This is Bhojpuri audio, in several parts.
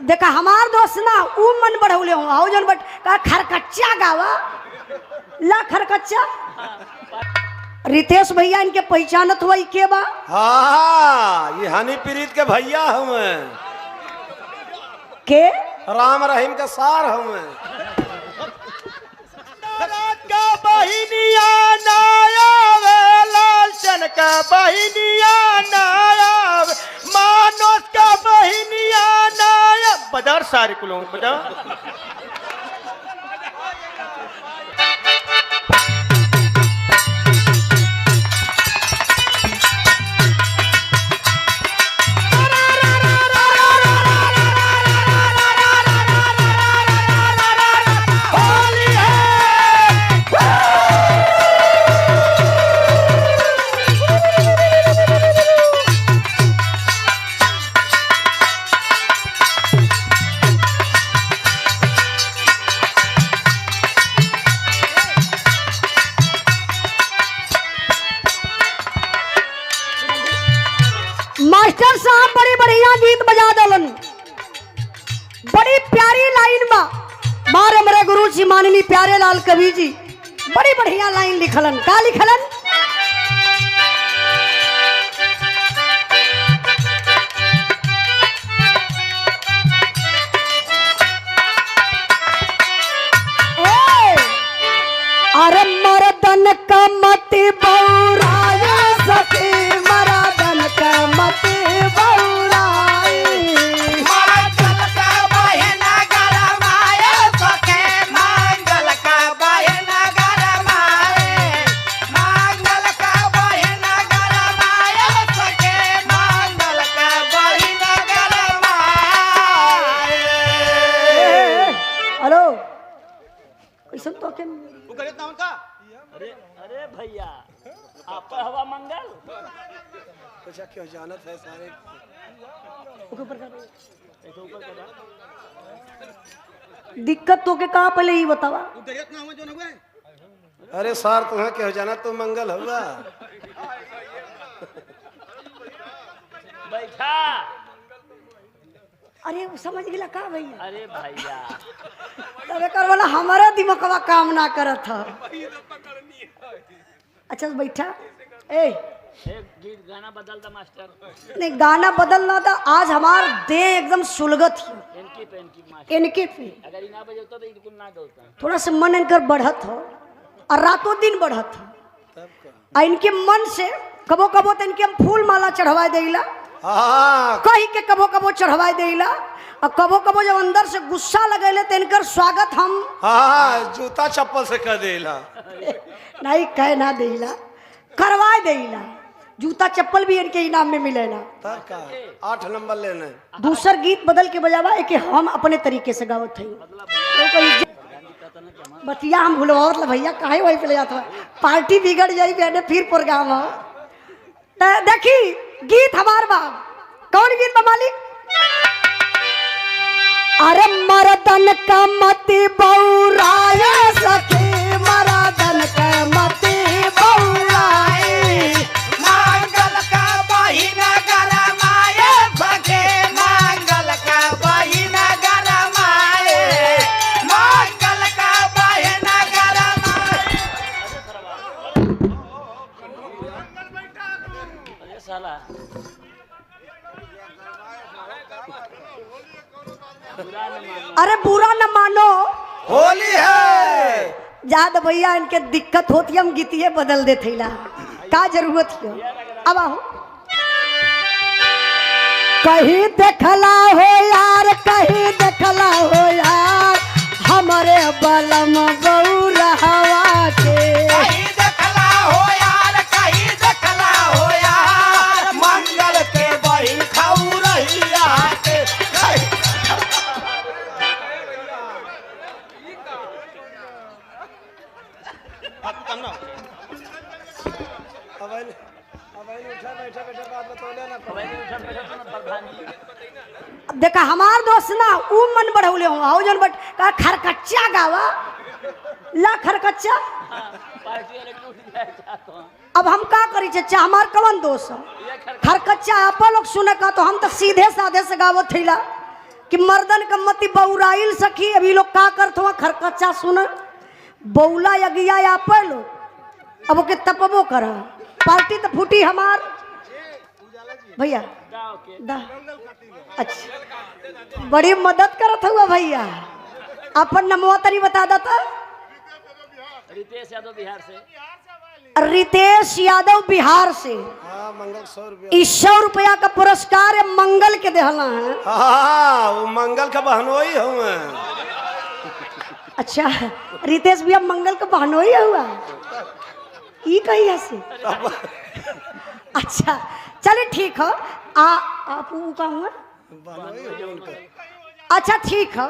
देखा हमार दोस्त ना ऊ मन बढ़ौले हो आओ जन बट का खरकच्चा गावा ला खरकच्चा। रितेश भैया इनके पहचानत हुआ के बा? हाँ, ये हनी प्रीत के भैया हमें के राम रहीम के सार हमें। का बहिनिया नायावे लालचन का बहिनिया नायावे मानस का बहिनिया नाया बदर सारे कुलों बदर। मास्टर साहब बड़ी बढ़िया गीत बजा दलन, बड़ी प्यारी लाइन में मार हमरे गुरु जी माननी प्यारे लाल कवि जी बड़ी बढ़िया लाइन लिखलन। का लिखलन? अरे मर्दन का मत बौराया सके मर्दन का मत बौराए मंगल का बहना गरमाए सके मंगल का बहना गरमाए मंगल का बहना गरमाए सके मंगल का बहना गरमाए। हेलो कैसन तो के अरे अरे भैया आप हवा मंगल कुछ क्यों जानत है सारे ऊपर कर दिक्कत तो के कहाँ पहले ही बतावा। अरे सार तुम्हें क्यों जाना तुम मंगल हुआ बैठा। अरे वो समझ गिला का भैया? अरे भैया तबे कर वाला हमारा दिमागवा काम ना करत था। अच्छा बैठा ए एक गीत गाना बदल दा मास्टर। नहीं गाना बदलना था आज हमार दे एकदम सुलगत ही इनकी पे इनकी मास्टर इनके पे अगर इना बजता तो इनको ना गलता थोड़ा सा मन इनकर बढ़त हो और रातों दिन बढ़त हो और इनके मन से कबो कबो तो इनके हम फूल माला चढ़वा देला हाँ कही के कबो कबो चढ़वा देला और कबो कबो जब अंदर से गुस्सा लगेले तो इनकर स्वागत हम हाँ जूता चप्पल से कर देला नहीं कह ना देला करवा देला। जूता चप्पल भी इनके इनाम में मिलेला। तब का 8 नंबर लेने दूसर गीत बदल के बजावा एक हम अपने तरीके से गावत हई बतिया हम भूलवावत ला भैया काहे वही पे ले जात पार्टी बिगड़ जाई मैंने फिर प्रोग्राम हो त देखी गीत हमार बा कौन गीत बा मालिक? अरे मर्दन का मति बौराया सके मर्दन का मति बौराए मंगल का बहिना गरमाए सके मंगल का बहिना गरमाए मंगल का बहिना गरमाए। अरे साला अरे बुरा न मानो होली है याद भैया इनके दिक्कत होती हम गीतिए बदल देते ला का जरूरत है। अब आओ कहीं देखला हो यार कहीं देखला हो यार हमारे बलम बौरा हवा के कहीं देखला हो यार कहीं देखला हो यार मंगल के बहिन खाऊ रही आके देखा हमार दोस्त ना ऊ मन बढ़ौले हो आओ जन बट का खरकच्चा गावा ला खरकच्चा। हाँ, पार्टी वाले टूट जाए चाहता हूँ। अब हम का करी चचा, हमार कवन दोष है? ये खरकच्चा आप लोग सुने का तो हम तो सीधे साधे से गावत थीला कि मर्दन का मती बौराइल सखी। अभी लोग का करत हुआ खरकच्चा सुन बौला यगिया आप लोग अब ओके तपबो कर पार्टी तो फूटी हमार भैया गाँव के दा। अच्छा बड़ी मदद करत हुआ भैया, अपन नमवा तरी बता देता। रितेश यादव बिहार से। रितेश यादव बिहार से। हाँ मंगल 100 रुपया। 100 रुपया का पुरस्कार है मंगल के देहला है। हाँ वो मंगल का बहनोई हूँ। अच्छा रितेश भैया मंगल का बहनोई हुआ ई कही ऐसे। अच्छा चलिए ठीक है आप का हुआ। अच्छा ठीक है।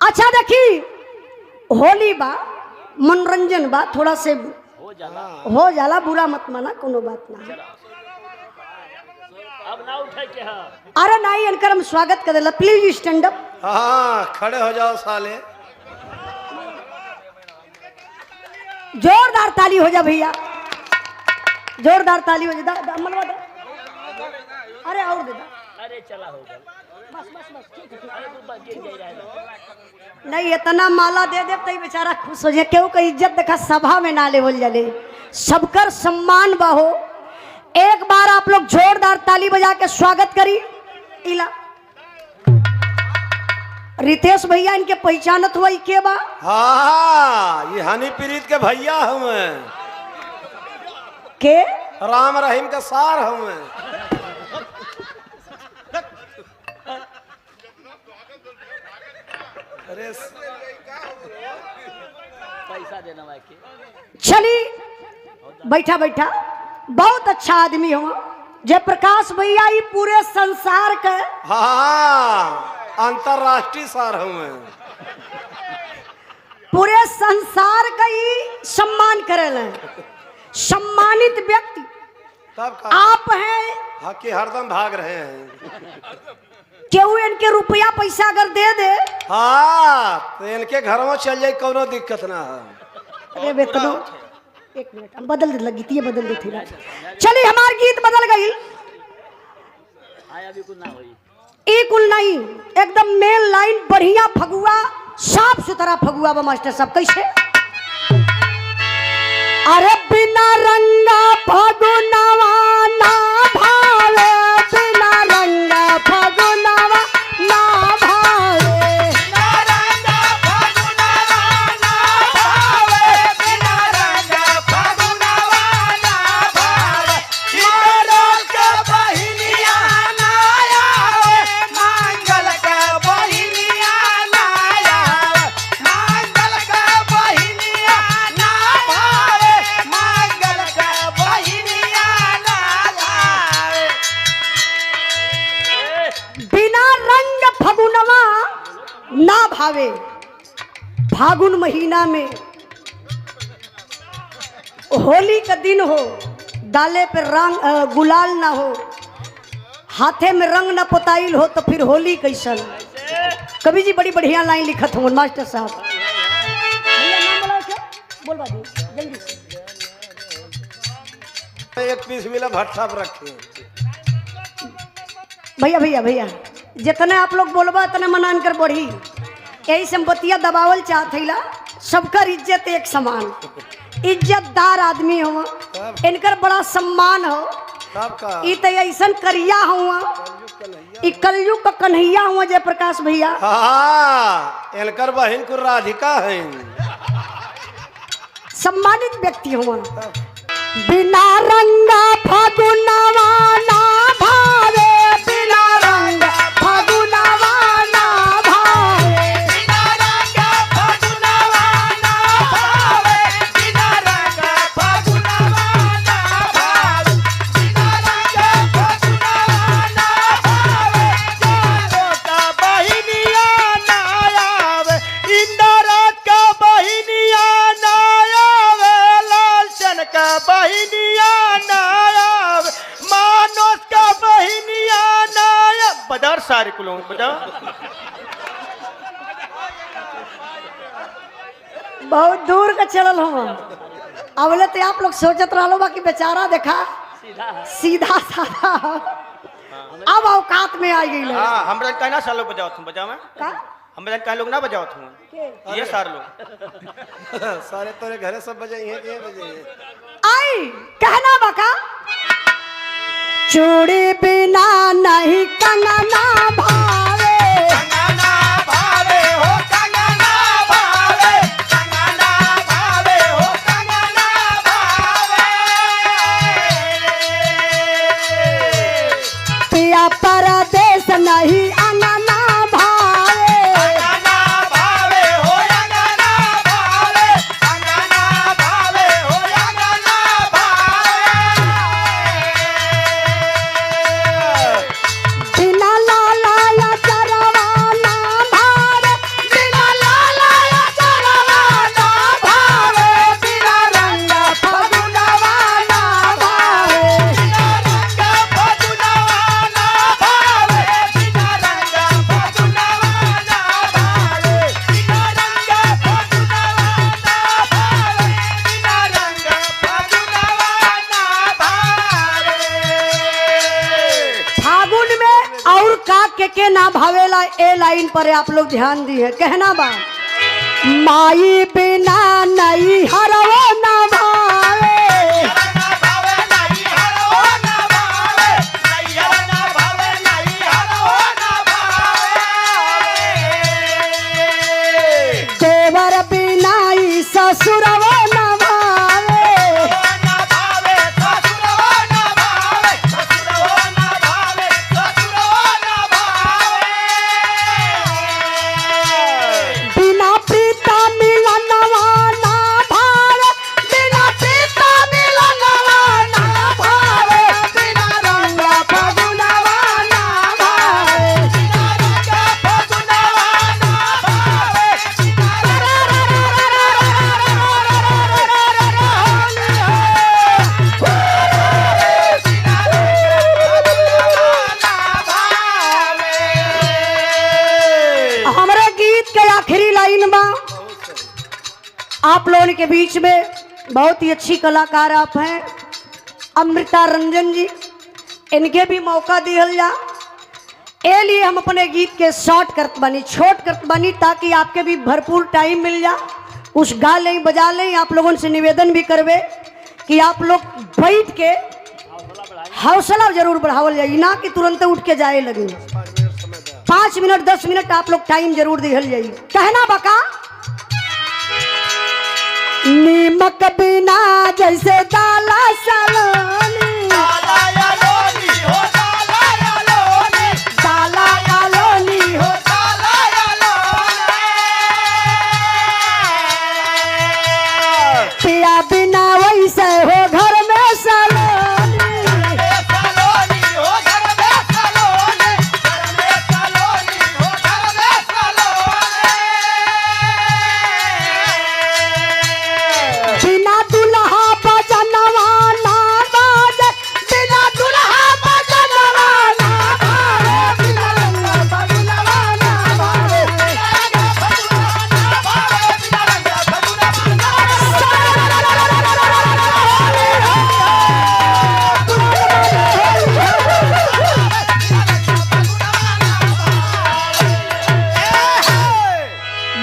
अच्छा देखी होली बा मनोरंजन बा थोड़ा से हो जाला बुरा मत माना कोनो बात ना। अब ना उठे के हाँ। अरे नहीं इनकर हम स्वागत कर देला प्लीज स्टैंड अप। हाँ खड़े हो जाओ साले। जोरदार ताली हो जा भैया, जोरदार ताली हो जा। मलवा दे। अरे और दे दा। अरे चला होगा। बस बस बस ठीक है। अरे तू बस गिर जाए रहा। नहीं इतना माला दे दे तो बेचारा खुश हो जाए। क्यों का इज्जत देखा सभा में ना लेवल जले, सबकर सम्मान बाहो। एक बार आप लोग जोरदार ताली बजा के स्वागत करी। इला रितेश भैया इनके पहचानत हुआ के बा। हाँ ये हनी प्रीत के भैया हूँ। के राम रहीम का सार हूँ। अरे पैसा देना बाकी। चली बैठा बैठा बहुत अच्छा आदमी हो जयप्रकाश भैया ये पूरे संसार के हाँ अंतरराष्ट्रीय सार हूँ। पूरे संसार का ही सम्मान करेला सम्मानित व्यक्ति तब का आप हैं। हाँ कि हरदम भाग रहे हैं। केहू इनके रुपया पैसा अगर दे दे हाँ तो इनके घर में चल जाए कोनो दिक्कत ना है। अरे बेतनो एक मिनट हम बदल दे लगी थी, ये बदल दी थी। चलिए हमार गीत बदल गई। आया भी कुछ ना हुई। एक उल नहीं एकदम मेन लाइन बढ़िया फगुआ साफ सुथरा फगुआ बा मास्टर साहब। कैसे? अरे बिना रंगा फगुनवा ना भावे, बिना रंगा फगुनवा ना भावे। ना भावे फागुन महीना में होली का दिन हो, डाले पे रंग गुलाल ना हो, हाथे में रंग ना पोताइल हो तो फिर होली कैसन। कवि जी बड़ी बढ़िया लाइन लिखत हो मास्टर साहब। भैया नाम बोला क्या? बोल बाजी जल्दी से। एक पीस मिला भट्टा पर रखे। भैया भैया भैया जितने आप लोग बोलबा उतने मनान कर बढ़ी। यही संपत्तियां दबावल चाहत है। सबकर इज्जत एक समान, इज्जतदार आदमी हो, इनकर बड़ा सम्मान हो। ई तो ऐसा करिया हुआ कलयुग का कन्हैया हुआ जयप्रकाश भैया। हाँ इनकर बहन को राधिका है। सम्मानित व्यक्ति हुआ। बिना रंगा फागुनवा ना भावे, बिना रंगा फागुनवा ना भावे। सारे कुलों बजा बहुत दूर का चलल हम अवले तो आप लोग सोचत रहो बाकी बेचारा देखा सीधा सीधा साधा अब औकात में आ गई हाँ हमरा कहना सालों बजाओ तुम बजाओ में का हमरा कह लोग ना बजाओ तुम के? ये सार लोग सारे तोरे घरे सब बजे ये बजे आई कहना बाका चूड़ी बिना नहीं कंगना भावे कंगना भावे हो कंगना भावे कंगना भावे हो कंगना भावे पिया परदेश नहीं अंगना भावे कंगना भावे हो कंगना भावे कंगना भावे हो कंगना भावे बिना लाला या चरवाना भावे बिना लाला या चरवाना भावे बिना रंग फगुनवा ना भावे बिना रंग फगुनवा ना भावे बिना रंग फगुनवा ना भावे बिना रंग फगुनवा ना भावे बिना रंग फगुनवा ना भावे फागुन में और का के ना भावेला ए लाइन पर आप लोग ध्यान दिए कहना बा माई बिना नहीं हरवो ना भावे ना भावे नहीं हरो ना भावे नहीं ना भावे नहीं हरो ना भावे देवर बिना ही ससुरवो ना भावे ना भावे ससुरो ना भावे ससुरो ना भावे ससुरो ना भावे बिना प्रीता मिलनवा ना भावे बिना प्रीता मिलनवा ना भावे बिना रंग फगुनवा ना भावे बिना रंग फगुनवा ना भावे हमारे गीत के आखिरी लाइन में आप लोगों के बीच में बहुत ही अच्छी कलाकार आप हैं अमृता रंजन जी इनके भी मौका दिहल जा ए लिए हम अपने गीत के शॉर्ट करत बनी छोट करत बनी ताकि आपके भी भरपूर टाइम मिल जा कुछ गा लें बजा लें आप लोगों से निवेदन भी करवे कि आप लोग बैठ के हौसला जरूर बढ़ावल जाए ना कि तुरंत उठ के जाए लगे 5 मिनट 10 मिनट आप लोग टाइम जरूर दिहल जाइए कहना बका नीमक बिना जैसे दाला सलोनी दाला या लोनी हो दाला या लोनी दाला कलोनी हो दाला या लोनी पिया बिना वैसे हो घर में सलोनी सलोनी हो घर में सलोनी घर में सलोनी हो घर में सलोनी बिना दुल्हा बजनवा ना बाजे बिना दुल्हा बजनवा ना बाजे बिना रंग फगुनवा ना बाजे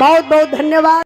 बहुत बहुत धन्यवाद।